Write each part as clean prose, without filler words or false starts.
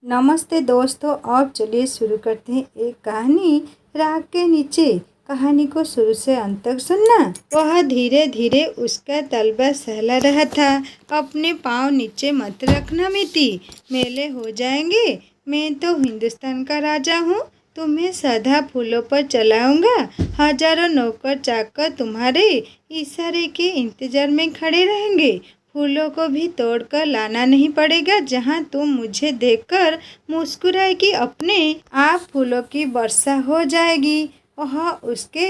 नमस्ते दोस्तों, अब चलिए शुरू करते हैं एक कहानी। राग के नीचे। कहानी को शुरू से अंत तक सुनना। वह धीरे धीरे उसका तलबा सहला रहा था। अपने पाँव नीचे मत रखना मिति, मेले हो जाएंगे। मैं तो हिंदुस्तान का राजा हूँ, तुम्हें सदा फूलों पर चलाऊंगा। हजारों नौकर चाकर तुम्हारे इशारे के इंतजार में खड़े रहेंगे। फूलों को भी तोड़कर लाना नहीं पड़ेगा। जहाँ तुम मुझे देखकर मुस्कुराएगी, अपने आप फूलों की वर्षा हो जाएगी। वह उसके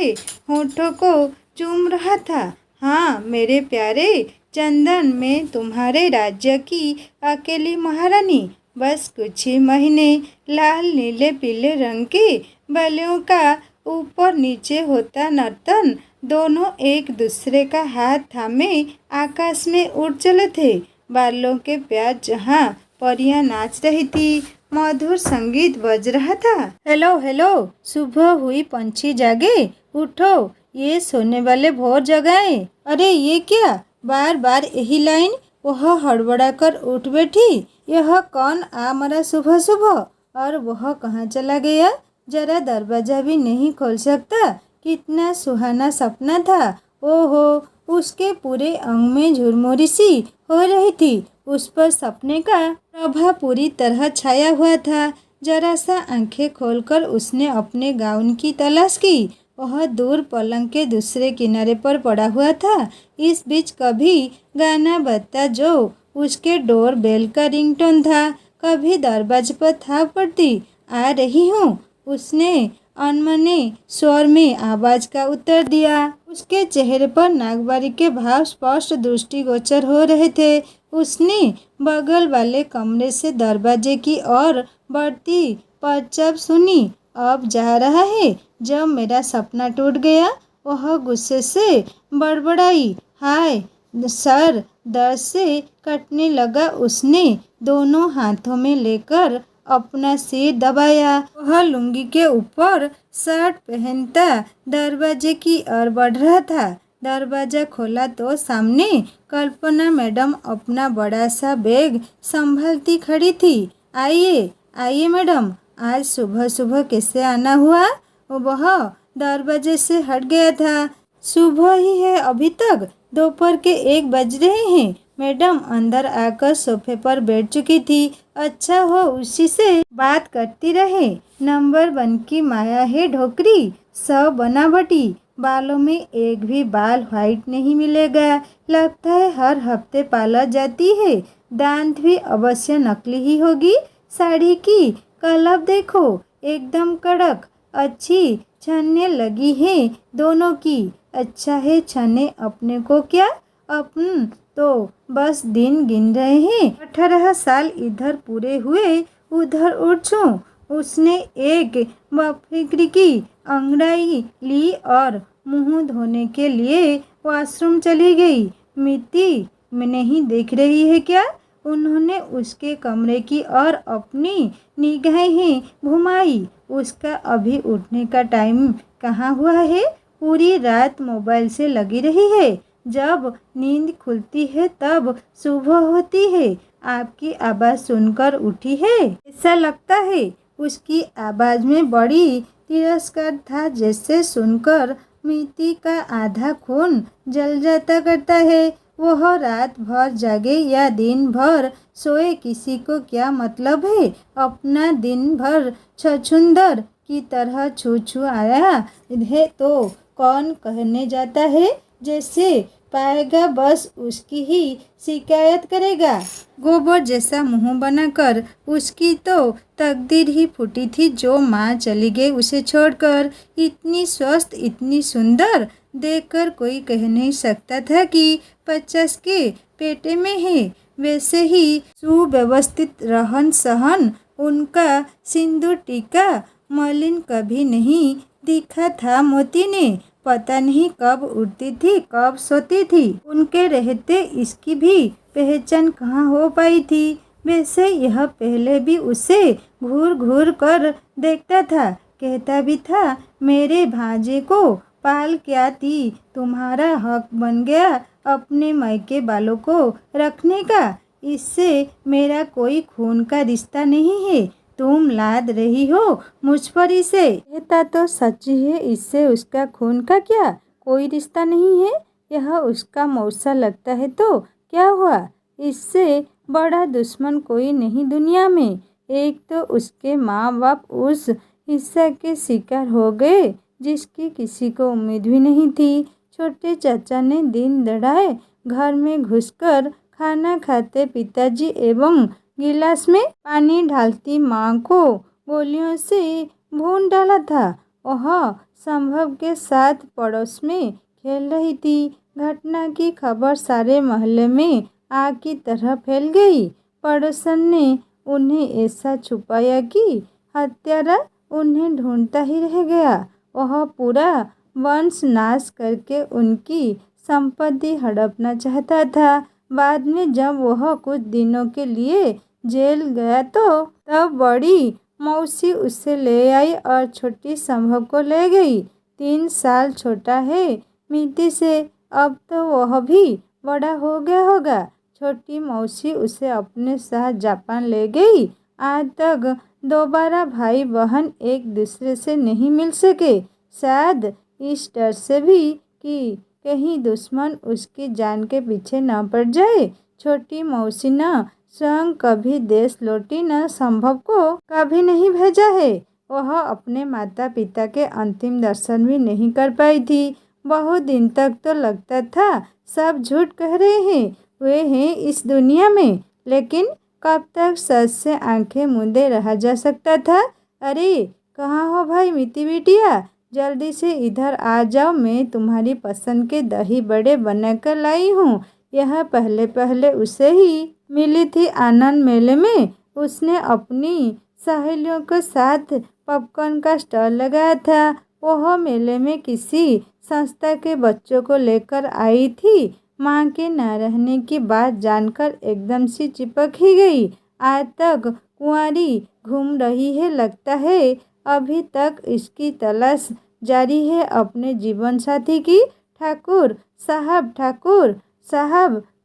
होठों को चूम रहा था। हाँ मेरे प्यारे चंदन, मैं तुम्हारे राज्य की अकेली महारानी। बस कुछ ही महीने। लाल नीले पीले रंग के बालों का ऊपर नीचे होता नर्तन। दोनों एक दूसरे का हाथ थामे आकाश में उड़ चले थे। बालों के प्यार जहाँ परियां नाच रही थी, मधुर संगीत बज रहा था। हेलो हेलो, सुबह हुई, पंछी जागे, उठो, ये सोने वाले भोर जगाए। अरे ये क्या, बार बार यही लाइन। वह हड़बड़ा कर उठ बैठी। यह कौन आ मरा सुबह सुबह, और वह कहाँ चला गया? जरा दरवाजा भी नहीं खोल सकता। कितना सुहाना सपना था। ओहो, उसके पूरे अंग में झुरमुरी सी हो रही थी। उस पर सपने का प्रभाव पूरी तरह छाया हुआ था। जरा सा आंखें खोलकर उसने अपने गाउन की तलाश की। वह दूर पलंग के दूसरे किनारे पर पड़ा हुआ था। इस बीच कभी गाना बजता जो उसके डोर बेल का रिंगटोन था, कभी दरवाजे पर था पड़ती, आ रही हूँ। उसने अनमने स्वर में आवाज का उत्तर दिया। उसके चेहरे पर नागवारी के भाव स्पष्ट दृष्टिगोचर हो रहे थे। उसने बगल वाले कमरे से दरवाजे की ओर बढ़ती परछाई सुनी। अब जा रहा है जब मेरा सपना टूट गया। वह गुस्से से बड़बड़ाई। हाय सर दर्द से कटने लगा। उसने दोनों हाथों में लेकर अपना सिर दबाया। वह लुंगी के ऊपर शर्ट पहनता दरवाजे की ओर बढ़ रहा था। दरवाजा खोला तो सामने कल्पना मैडम अपना बड़ा सा बैग संभालती खड़ी थी। आइए आइए मैडम, आज सुबह सुबह कैसे आना हुआ? वह दरवाजे से हट गया था। सुबह ही है अभी तक, दोपहर के 1 बज रहे हैं। मैडम अंदर आकर सोफे पर बैठ चुकी थी। अच्छा हो उसी से बात करती रहे। नंबर 1 की माया है ढोकरी, सब बनावटी। बालों में एक भी बाल व्हाइट नहीं मिलेगा। लगता है हर हफ्ते पार्लर जाती है। दांत भी अवश्य नकली ही होगी। साड़ी की कलर देखो, एकदम कड़क, अच्छी छनने लगी है दोनों की। अच्छा है छने अपने को क्या, अपन तो बस दिन गिन रहे हैं। 18 साल इधर पूरे हुए, उधर उड़छूं। उसने एक बफिक्र की अंगड़ाई ली और मुंह धोने के लिए वॉशरूम चली गई। मिट्टी में नहीं देख रही है क्या? उन्होंने उसके कमरे की ओर अपनी निगाहें घुमाई। उसका अभी उठने का टाइम कहाँ हुआ है? पूरी रात मोबाइल से लगी रही है। जब नींद खुलती है तब सुबह होती है। आपकी आवाज़ सुनकर उठी है, ऐसा लगता है। उसकी आवाज़ में बड़ी तिरस्कार था, जैसे सुनकर मिट्टी का आधा खून जल जाता करता है। वह रात भर जागे या दिन भर सोए, किसी को क्या मतलब है? अपना दिन भर छछूंदर की तरह छू छू आया है तो कौन कहने जाता है? जैसे पाएगा बस उसकी ही शिकायत करेगा। गोबर जैसा मुंह बनाकर उसकी तो तकदीर ही फूटी थी, जो माँ चली गई उसे छोड़कर। इतनी स्वस्थ, इतनी सुंदर, देखकर कोई कह नहीं सकता था कि 50 के पेटे में है। वैसे ही सुव्यवस्थित रहन सहन, उनका सिंदूर टीका मलिन कभी नहीं दिखा था मोती ने। पता नहीं कब उठती थी कब सोती थी। उनके रहते इसकी भी पहचान कहाँ हो पाई थी। वैसे यह पहले भी उसे घूर घूर कर देखता था, कहता भी था, मेरे भांजे को पाल क्या थी, तुम्हारा हक बन गया अपने मायके बालों को रखने का। इससे मेरा कोई खून का रिश्ता नहीं है। तुम लाद रही हो मुझ पर इसे। कहता तो सच है, इससे उसका खून का क्या कोई रिश्ता नहीं है। यह उसका मौसा लगता है तो क्या हुआ, इससे बड़ा दुश्मन कोई नहीं दुनिया में। एक तो उसके माँ बाप उस हिस्सा के शिकार हो गए जिसकी किसी को उम्मीद भी नहीं थी। छोटे चाचा ने दिन दहाड़े घर में घुसकर खाना खाते पिताजी एवं गिलास में पानी डालती माँ को गोलियों से भून डाला था। वह संभव के साथ पड़ोस में खेल रही थी। घटना की खबर सारे मोहल्ले में आग की तरह फैल गई। पड़ोसन ने उन्हें ऐसा छुपाया कि हत्यारा उन्हें ढूंढता ही रह गया। वह पूरा वंश नाश करके उनकी संपत्ति हड़पना चाहता था। बाद में जब वह कुछ दिनों के लिए जेल गया तो तब बड़ी मौसी उसे ले आई और छोटी संभव को ले गई। 3 साल छोटा है मिति से, अब तो वह भी बड़ा हो गया होगा। छोटी मौसी उसे अपने साथ जापान ले गई। आज तक दोबारा भाई बहन एक दूसरे से नहीं मिल सके, शायद इस डर से भी कि कहीं दुश्मन उसकी जान के पीछे न पड़ जाए। छोटी मौसी न स्वयं कभी देश लौटी, न संभव को कभी नहीं भेजा है। वह अपने माता पिता के अंतिम दर्शन भी नहीं कर पाई थी। बहुत दिन तक तो लगता था सब झूठ कह रहे हैं, वे हैं इस दुनिया में, लेकिन कब तक सच से आंखें मूंदे रहा जा सकता था। अरे कहाँ हो भाई मिति बिटिया, जल्दी से इधर आ जाओ, मैं तुम्हारी पसंद के दही बड़े बनाकर लाई हूँ। यह पहले पहले उसे ही मिली थी आनंद मेले में। उसने अपनी सहेलियों के साथ पॉपकॉर्न का स्टॉल लगाया था। वह मेले में किसी संस्था के बच्चों को लेकर आई थी। माँ के न रहने की बात जानकर एकदम से चिपक ही गई। आज तक कुंवारी घूम रही है लगता है। अभी तक इसकी तलाश जारी है अपने जीवन साथी की। ठाकुर साहब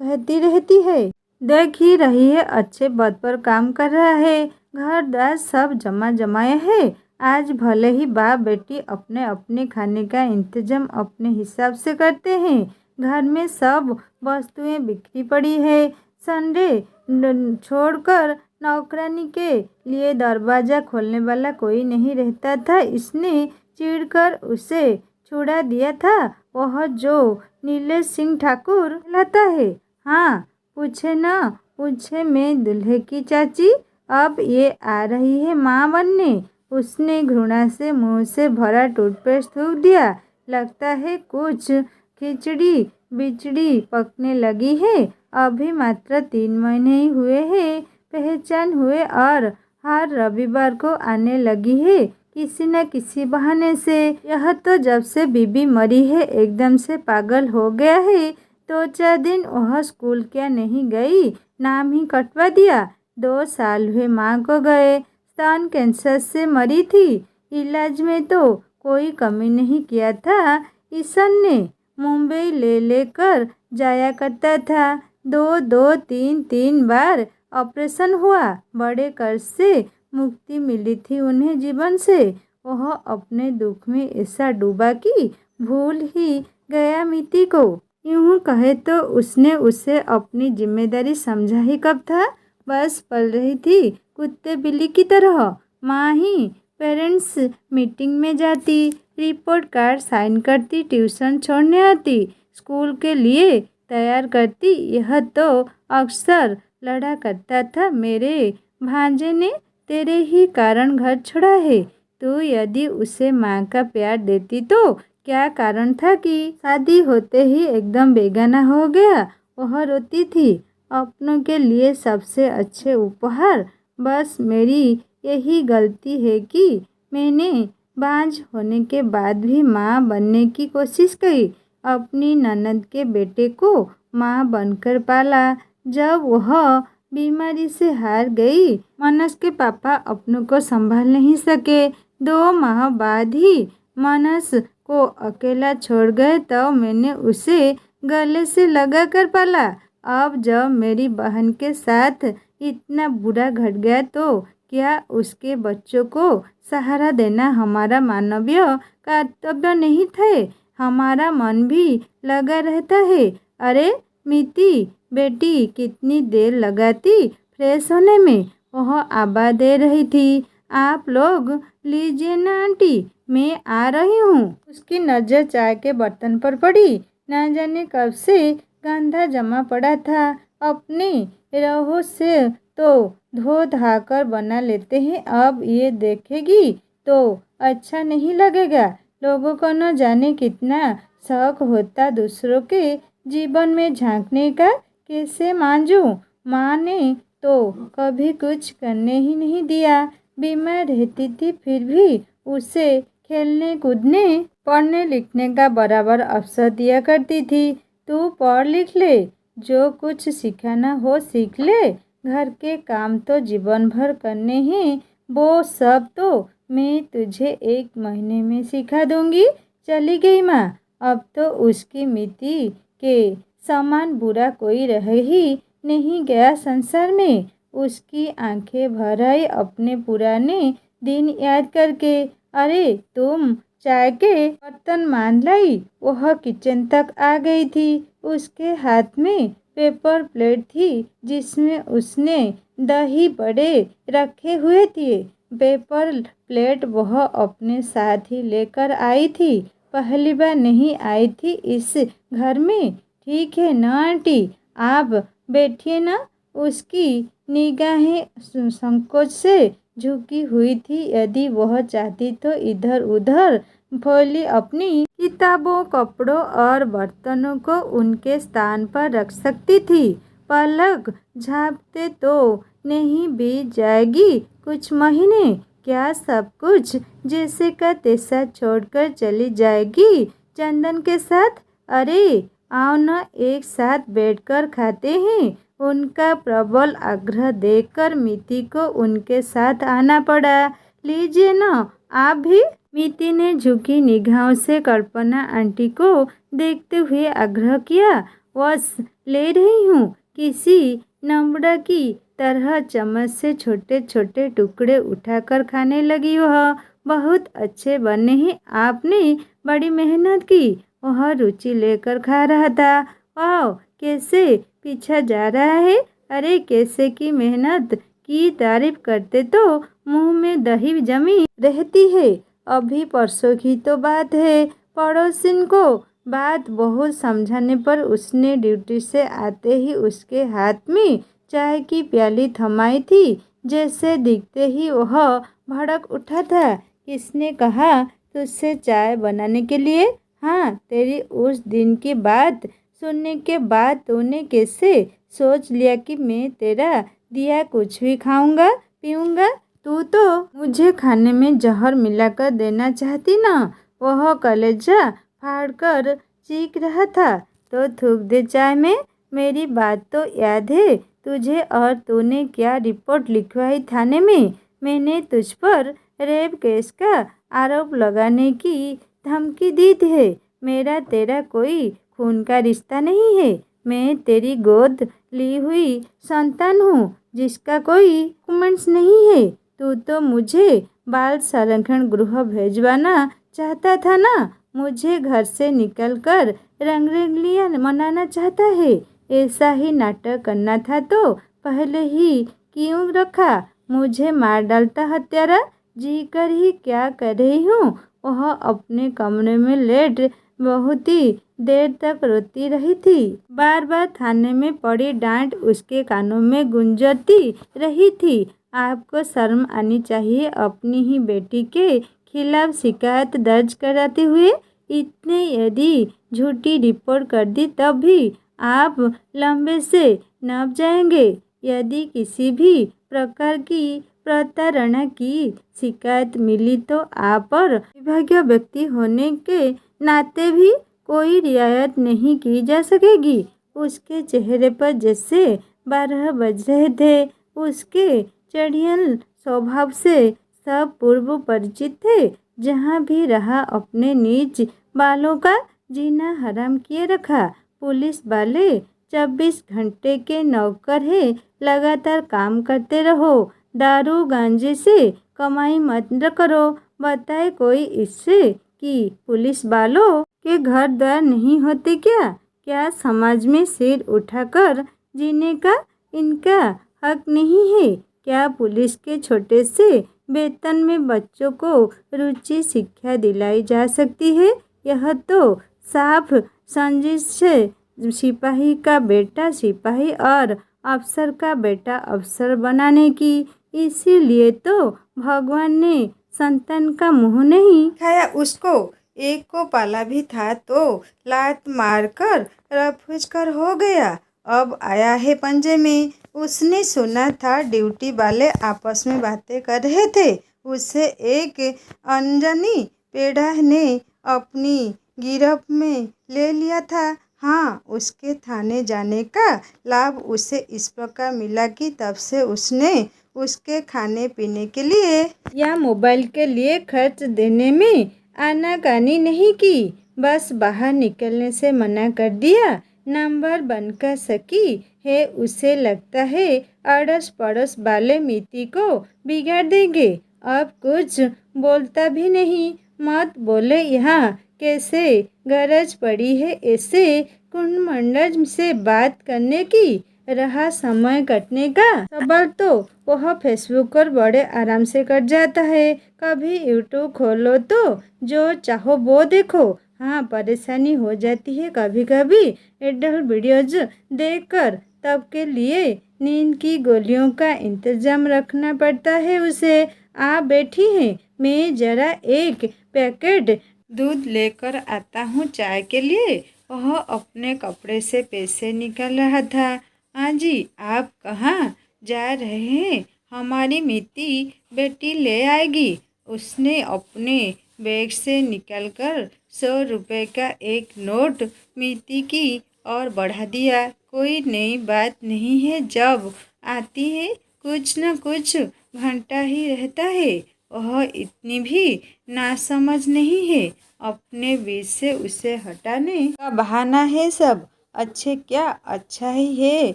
कहती रहती है। देख ही रही है अच्छे पद पर काम कर रहा है, घर दार सब जमाया है। आज भले ही बाप बेटी अपने अपने खाने का इंतजाम अपने हिसाब से करते हैं। घर में सब वस्तुएं बिखरी पड़ी है। संडे छोड़कर नौकरानी के लिए दरवाज़ा खोलने वाला कोई नहीं रहता था। इसने चिढ़कर उसे छुड़ा दिया था। वह जो नीलेश सिंह ठाकुर कहलाता है। हाँ, पूछे न पूछे, मैं दूल्हे की चाची, अब ये आ रही है माँ बनने। उसने घृणा से मुंह से भरा टूथपेस्ट थूक दिया। लगता है कुछ खिचड़ी बिचड़ी पकने लगी है। अभी मात्र 3 महीने ही हुए हैं, पहचान हुए और हर रविवार को आने लगी है किसी न किसी बहाने से। यह तो जब से बीबी मरी है एकदम से पागल हो गया है। 2-4 दिन वह स्कूल क्या नहीं गई, नाम ही कटवा दिया। 2 साल हुए माँ को गए, स्तन कैंसर से मरी थी। इलाज में तो कोई कमी नहीं किया था। ईशन ने मुंबई ले लेकर जाया करता था। 2-3 बार ऑपरेशन हुआ। बड़े कर्ज से मुक्ति मिली थी उन्हें जीवन से। वह अपने दुख में ऐसा डूबा कि भूल ही गया मिति को। यूँ कहे तो उसने उसे अपनी जिम्मेदारी समझा ही कब था। बस पल रही थी कुत्ते बिल्ली की तरह। माँ ही पेरेंट्स मीटिंग में जाती, रिपोर्ट कार्ड साइन करती, ट्यूशन छोड़ने आती, स्कूल के लिए तैयार करती। यह तो अक्सर लड़ा करता था, मेरे भांजे ने तेरे ही कारण घर छोड़ा है। तू यदि उसे माँ का प्यार देती तो क्या कारण था कि शादी होते ही एकदम बेगाना हो गया। वह रोती थी। अपनों के लिए सबसे अच्छे उपहार। बस मेरी यही गलती है कि मैंने बांझ होने के बाद भी माँ बनने की कोशिश की। अपनी ननद के बेटे को माँ बनकर पाला। जब वह बीमारी से हार गई, मनस के पापा अपनों को संभाल नहीं सके। 2 माह बाद ही मनस को अकेला छोड़ गए, तो मैंने उसे गले से लगा कर पाला। अब जब मेरी बहन के साथ इतना बुरा घट गया तो क्या उसके बच्चों को सहारा देना हमारा मानवीय कर्तव्य नहीं थे? हमारा मन भी लगा रहता है। अरे मिति बेटी, कितनी देर लगाती फ्रेश होने में? वह आवाज़ दे रही थी। आप लोग लीजिए ना आंटी, मैं आ रही हूँ। उसकी नज़र चाय के बर्तन पर पड़ी। ना जाने कब से गंधा जमा पड़ा था। अपनी राहों से तो धो धाकर बना लेते हैं, अब ये देखेगी तो अच्छा नहीं लगेगा। लोगों को न जाने कितना शौक होता दूसरों के जीवन में झांकने का। कैसे मांझूं? माँ ने तो कभी कुछ करने ही नहीं दिया। बीमार रहती थी फिर भी उसे खेलने कूदने पढ़ने लिखने का बराबर अवसर दिया करती थी। तू पढ़ लिख ले, जो कुछ सीखना हो सीख ले, घर के काम तो जीवन भर करने हैं, वो सब तो मैं तुझे 1 महीने में सिखा दूंगी। चली गई माँ। अब तो उसकी मिति के समान बुरा कोई रह ही नहीं गया संसार में। उसकी आंखें भर आई अपने पुराने दिन याद करके। अरे तुम चाय के बर्तन मान लाई। वह किचन तक आ गई थी। उसके हाथ में पेपर प्लेट थी जिसमें उसने दही बड़े रखे हुए थे। पेपर प्लेट वह अपने साथ ही लेकर आई थी। पहली बार नहीं आई थी इस घर में। ठीक है ना आंटी, आप बैठिए ना। उसकी निगाहें संकोच से झुकी हुई थी। यदि वह चाहती तो इधर उधर फैली अपनी किताबों, कपड़ों और बर्तनों को उनके स्थान पर रख सकती थी। पलक झाँपते तो नहीं बीत जाएगी कुछ महीने, क्या सब कुछ जैसे का तैसा छोड़कर चली जाएगी चंदन के साथ? अरे आओ न, एक साथ बैठकर खाते हैं। उनका प्रबल आग्रह देखकर मिति को उनके साथ आना पड़ा। लीजिए न आप भी। मिति ने झुकी निगाहों से कल्पना आंटी को देखते हुए आग्रह किया। बस ले रही हूँ। किसी नम्र की तरह चम्मच से छोटे छोटे टुकड़े उठाकर खाने लगी वह। बहुत अच्छे बने हैं, आपने बड़ी मेहनत की। वह रुचि लेकर खा रहा था। वाह, कैसे पीछा जा रहा है। अरे कैसे की मेहनत की तारीफ करते तो मुंह में दही जमी रहती है। अभी परसों की तो बात है, पड़ोसिन को बात बहुत समझाने पर उसने ड्यूटी से आते ही उसके हाथ में चाय की प्याली थमाई थी। जैसे दिखते ही वह भड़क उठा था। किसने कहा तुझसे चाय बनाने के लिए? हाँ, तेरी उस दिन की बात सुनने के बाद तूने कैसे सोच लिया कि मैं तेरा दिया कुछ भी खाऊंगा पीऊंगा? तू तो मुझे खाने में जहर मिलाकर देना चाहती ना। वह कलेजा फाड़कर चीख रहा था। तो थूक दे चाय में। मेरी बात तो याद है तुझे? और तूने क्या रिपोर्ट लिखवाई थाने में? मैंने तुझ पर रेप केस का आरोप लगाने की धमकी दी है। मेरा तेरा कोई खून का रिश्ता नहीं है। मैं तेरी गोद ली हुई संतान हूँ जिसका कोई डॉक्यूमेंट्स नहीं है। तू तो मुझे बाल संरक्षण गृह भेजवाना चाहता था ना। मुझे घर से निकलकर रंगरेलियां मनाना चाहता है। ऐसा ही नाटक करना था तो पहले ही क्यों रखा? मुझे मार डालता हत्यारा। जी कर ही क्या कर रही हूँ। वह अपने कमरे में लेट बहुत ही देर तक रोती रही थी। बार बार थाने में पड़ी डांट उसके कानों में गूंजती रही थी। आपको शर्म आनी चाहिए अपनी ही बेटी के खिलाफ शिकायत दर्ज कराते हुए। इतने यदि झूठी रिपोर्ट कर दी तब भी आप लंबे से नब जाएंगे। यदि किसी भी प्रकार की प्रताड़ना की शिकायत मिली तो आप पर विभागीय व्यक्ति होने के नाते भी कोई रियायत नहीं की जा सकेगी। उसके चेहरे पर जैसे 12 बज रहे थे। उसके चढ़ियल स्वभाव से सब पूर्व परिचित थे। जहाँ भी रहा अपने निज बालों का जीना हराम किए रखा। पुलिस वाले 24 घंटे के नौकर है, लगातार काम करते रहो, दारू गांजे से कमाई मत करो। बताए कोई इससे कि पुलिस वालों के घर द्वार नहीं होते क्या? क्या समाज में सिर उठाकर जीने का इनका हक नहीं है? क्या पुलिस के छोटे से वेतन में बच्चों को रुचि शिक्षा दिलाई जा सकती है? यह तो साफ साजिश है सिपाही का बेटा सिपाही और अफसर का बेटा अफसर बनाने की। इसीलिए तो भगवान ने संतान का मुंह नहीं खाया उसको। एक को पाला भी था तो लात मारकर रफूज कर हो गया, अब आया है पंजे में। उसने सुना था ड्यूटी वाले आपस में बातें कर रहे थे। उसे एक अनजानी पेड़ा ने अपनी गिरफ्त में ले लिया था। हाँ, उसके थाने जाने का लाभ उसे इस प्रकार मिला कि तब से उसने उसके खाने पीने के लिए या मोबाइल के लिए खर्च देने में आनाकानी नहीं की, बस बाहर निकलने से मना कर दिया। नंबर बनकर सकी है, उसे लगता है अड़ोस पड़ोस वाले मिति को बिगाड़ देंगे। अब कुछ बोलता भी नहीं। मत बोले, यहाँ कैसे गरज पड़ी है ऐसे कुंडमंडल से बात करने की। रहा समय कटने का सवाल तो वह फेसबुक पर बड़े आराम से कट जाता है। कभी यूट्यूब खोलो तो जो चाहो वो देखो। हाँ, परेशानी हो जाती है कभी कभी एडल्ट वीडियोज देखकर, तब के लिए नींद की गोलियों का इंतजाम रखना पड़ता है उसे। आप बैठी हैं, मैं जरा एक पैकेट दूध लेकर आता हूँ चाय के लिए। वह अपने कपड़े से पैसे निकाल रहा था। हाँ जी, आप कहाँ जा रहे हैं? हमारी मिति बेटी ले आएगी। उसने अपने बैग से निकालकर 100 रुपये का एक नोट मिति की और बढ़ा दिया। कोई नई बात नहीं है, जब आती है कुछ न कुछ घंटा ही रहता है। वह इतनी भी नासमझ नहीं है। अपने बीच से उसे हटाने का बहाना है सब। अच्छे क्या अच्छा ही है।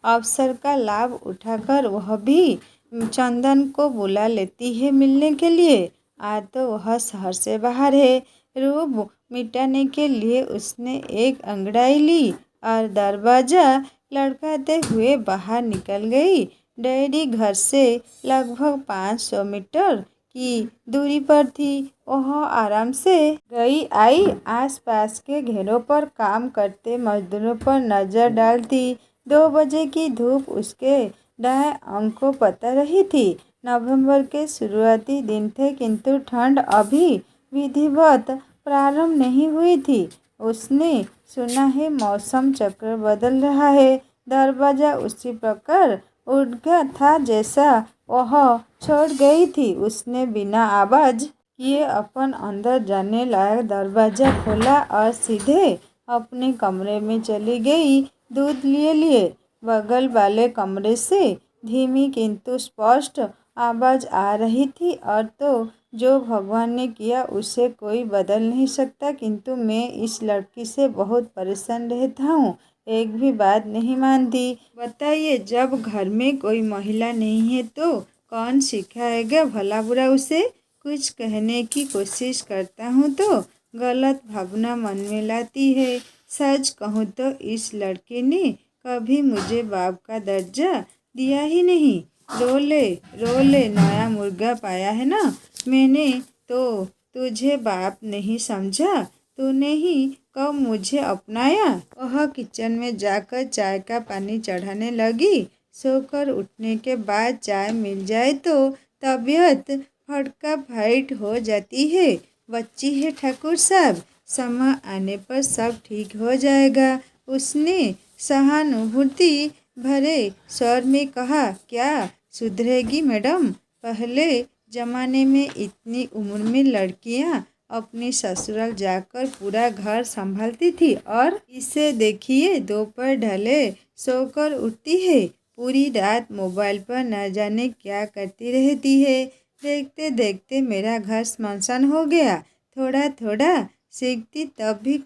अवसर का लाभ उठाकर वह भी चंदन को बुला लेती है मिलने के लिए। आज तो वह शहर से बाहर है। रूप मिटाने के लिए उसने एक अंगड़ाई ली और दरवाज़ा लड़काते हुए बाहर निकल गई। डैडी घर से लगभग 500 मीटर की दूरी पर थी। वह आराम से गई आई, आसपास के घेरों पर काम करते मजदूरों पर नज़र डालती। 2 बजे की धूप उसके दाएं अंग को पता रही थी। नवंबर के शुरुआती दिन थे, किंतु ठंड अभी विधिवत प्रारंभ नहीं हुई थी। उसने सुना है मौसम चक्र बदल रहा है। दरवाज़ा उसी प्रकार उठ गया था जैसा वह छोड़ गई थी। उसने बिना आवाज़ किए अपन अंदर जाने लायक दरवाज़ा खोला और सीधे अपने कमरे में चली गई। दूध लिए बगल वाले कमरे से धीमी किंतु स्पष्ट आवाज़ आ रही थी। और तो जो भगवान ने किया उसे कोई बदल नहीं सकता, किंतु मैं इस लड़की से बहुत परेशान रहता हूँ, एक भी बात नहीं मानती। बताइए, जब घर में कोई महिला नहीं है तो कौन सिखाएगा भला बुरा उसे? कुछ कहने की कोशिश करता हूँ तो गलत भावना मन में लाती है। सच कहूँ तो इस लड़के ने कभी मुझे बाप का दर्जा दिया ही नहीं। रो ले नया मुर्गा पाया है ना। मैंने तो तुझे बाप नहीं समझा, तूने ही कब मुझे अपनाया। वह किचन में जाकर चाय का पानी चढ़ाने लगी। सोकर उठने के बाद चाय मिल जाए तो तबीयत फटका फाइट हो जाती है। बच्ची है ठाकुर साहब, समय आने पर सब ठीक हो जाएगा। उसने सहानुभूति भरे स्वर में कहा। क्या सुधरेगी मैडम? पहले जमाने में इतनी उम्र में लड़कियां अपनी ससुराल जाकर पूरा घर संभालती थी, और इसे देखिए दोपहर ढले सोकर उठती है, पूरी रात मोबाइल पर न जाने क्या करती रहती है। देखते देखते मेरा घर श्मशान हो गया। थोड़ा थोड़ा सीखती तब भी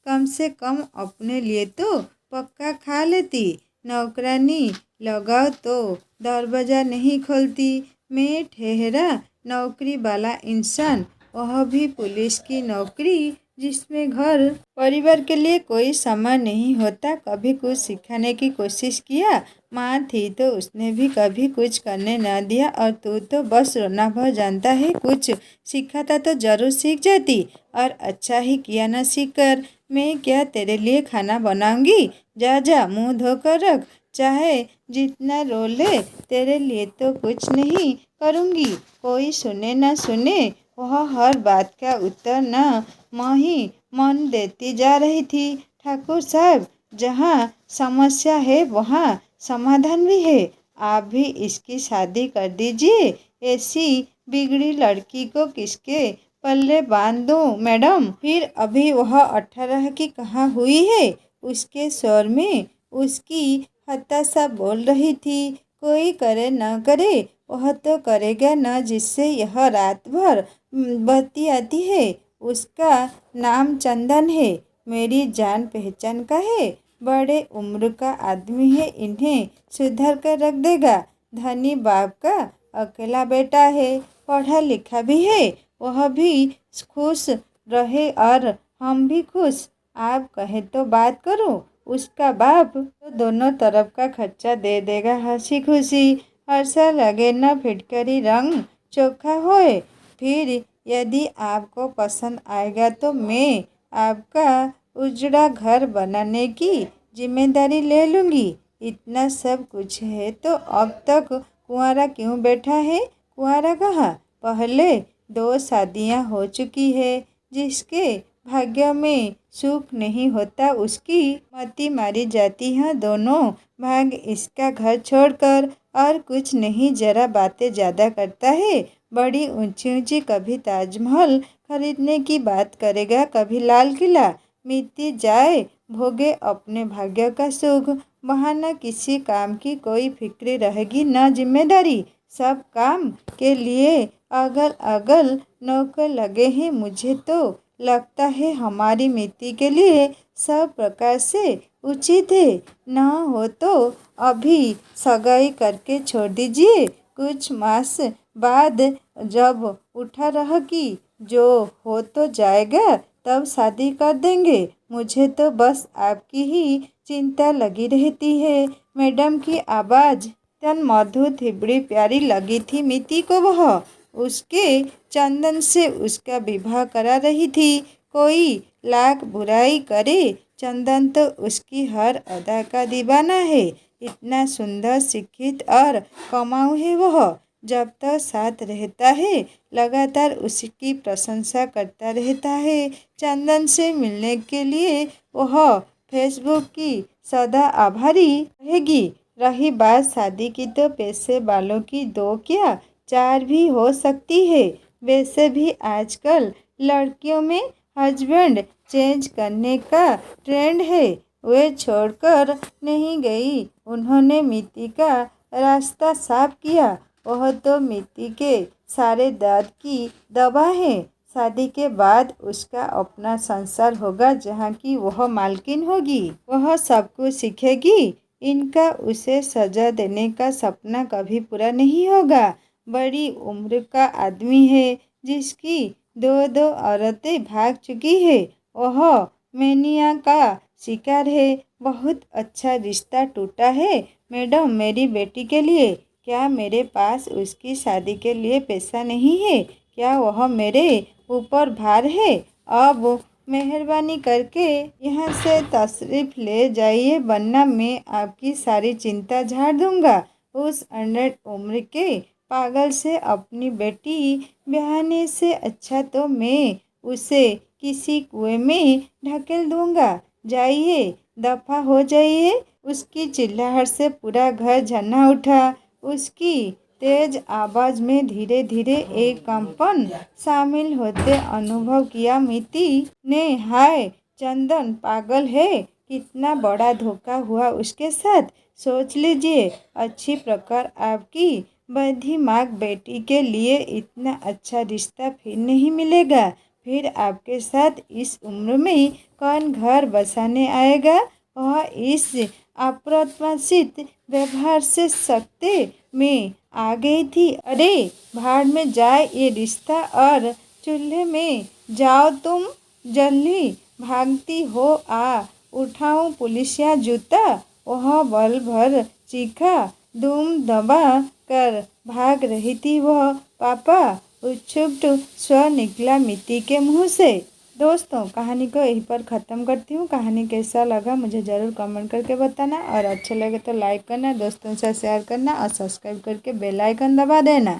कम से कम अपने लिए तो पक्का खा लेती। नौकरानी लगाओ तो दरवाज़ा नहीं खोलती। मैं ठहरा नौकरी वाला इंसान, वह भी पुलिस की नौकरी जिसमें घर परिवार के लिए कोई समय नहीं होता। कभी कुछ सिखाने की कोशिश किया, माँ थी तो उसने भी कभी कुछ करने न दिया। और तू तो बस रोना भर जानता है, कुछ सिखाता तो जरूर सीख जाती। और अच्छा ही किया न सीख कर। मैं क्या तेरे लिए खाना बनाऊंगी? जा जा मुंह धोकर रख, चाहे जितना रो ले, तेरे लिए तो कुछ नहीं करूंगी। कोई सुने न सुने, वह हर बात का उत्तर न मैं ही मन देती जा रही थी। ठाकुर साहब, जहाँ समस्या है वहाँ समाधान भी है। आप भी इसकी शादी कर दीजिए। ऐसी बिगड़ी लड़की को किसके पल्ले बांध दूँ मैडम? फिर अभी वह 18 की कहाँ हुई है? उसके स्वर में उसकी हताशा बोल रही थी। कोई करे न करे, वह तो करेगा न जिससे यह रात भर बत्ती आती है। उसका नाम चंदन है, मेरी जान पहचान का है। बड़े उम्र का आदमी है, इन्हें सुधर कर रख देगा। धनी बाप का अकेला बेटा है, पढ़ा लिखा भी है। वह भी खुश रहे और हम भी खुश। आप कहे तो बात करूं? उसका बाप तो दोनों तरफ का खर्चा दे देगा हंसी खुशी। हर्षा लगे न फिटकरी रंग चोखा होए। फिर यदि आपको पसंद आएगा तो मैं आपका उजड़ा घर बनाने की जिम्मेदारी ले लूँगी। इतना सब कुछ है तो अब तक कुंवारा क्यों बैठा है? कुंवारा कहाँ, पहले 2 शादियाँ हो चुकी है। जिसके भाग्य में सुख नहीं होता उसकी मती मारी जाती है। दोनों भाग इसका घर छोड़कर और कुछ नहीं, जरा बातें ज़्यादा करता है। बड़ी ऊंची ऊंची, कभी ताजमहल खरीदने की बात करेगा, कभी लाल किला। मिट्टी जाए, भोगे अपने भाग्य का सुख। बहाना किसी काम की कोई फिक्र रहेगी न जिम्मेदारी। सब काम के लिए अगल अगल नौकर लगे हैं। मुझे तो लगता है हमारी मिट्टी के लिए सब प्रकार से उचित है। न हो तो अभी सगाई करके छोड़ दीजिए। कुछ मास बाद जब उठा रह की जो हो तो जाएगा, तब शादी कर देंगे। मुझे तो बस आपकी ही चिंता लगी रहती है। मैडम की आवाज़ तन मधुर थी, बड़ी प्यारी लगी थी मिति को। वह उसके चंदन से उसका विवाह करा रही थी। कोई लाख बुराई करे, चंदन तो उसकी हर अदा का दीवाना है। इतना सुंदर, शिक्षित और कमाऊ है वह। जब तक साथ रहता है लगातार उसकी प्रशंसा करता रहता है। चंदन से मिलने के लिए वह फेसबुक की सदा आभारी रहेगी। रही बात शादी की, तो पैसे वालों की 2 क्या 4 भी हो सकती है। वैसे भी आजकल लड़कियों में हस्बैंड चेंज करने का ट्रेंड है। वे छोड़कर नहीं गई, उन्होंने मिति का रास्ता साफ किया। वह तो मिति के सारे दर्द की दवा है। शादी के बाद उसका अपना संसार होगा, जहाँ की वह मालकिन होगी। वह सब कुछ सीखेगी। इनका उसे सजा देने का सपना कभी पूरा नहीं होगा। बड़ी उम्र का आदमी है, जिसकी 2 औरतें भाग चुकी है। वह मैनिया का शिकार है। बहुत अच्छा रिश्ता टूटा है मैडम मेरी बेटी के लिए। क्या मेरे पास उसकी शादी के लिए पैसा नहीं है? क्या वह मेरे ऊपर भार है? अब मेहरबानी करके यहाँ से तशरीफ़ ले जाइए, वरना मैं आपकी सारी चिंता झाड़ दूँगा। उस अनढ़ उम्र के पागल से अपनी बेटी ब्याहने से अच्छा तो मैं उसे किसी कुएं में ढकेल दूँगा। जाइए, दफ़ा हो जाइए। उसकी चिल्लाहट से पूरा घर झन्ना उठा। उसकी तेज आवाज़ में धीरे धीरे एक कंपन शामिल होते अनुभव किया मिति ने। हाय, चंदन पागल है। कितना बड़ा धोखा हुआ उसके साथ। सोच लीजिए, अच्छी प्रकार आपकी बद्धिमाक बेटी के लिए इतना अच्छा रिश्ता फिर नहीं मिलेगा। फिर आपके साथ इस उम्र में कौन घर बसाने आएगा? वह इस अप्रत्याशित व्यवहार से सकते में आ गई थी। अरे भाड़ में जाए ये रिश्ता और चूल्हे में जाओ तुम, जल्दी भागती हो, आ उठाऊं पुलिसिया जूता। वह बल भर चीखा। दुम दबा कर भाग रही थी वह। पापा, उत्सुक स्वर निकला मिट्टी के मुंह से। दोस्तों, कहानी को यहीं पर ख़त्म करती हूँ। कहानी कैसा लगा मुझे ज़रूर कमेंट करके बताना, और अच्छा लगे तो लाइक करना, दोस्तों से शेयर करना और सब्सक्राइब करके बेल आइकन दबा देना।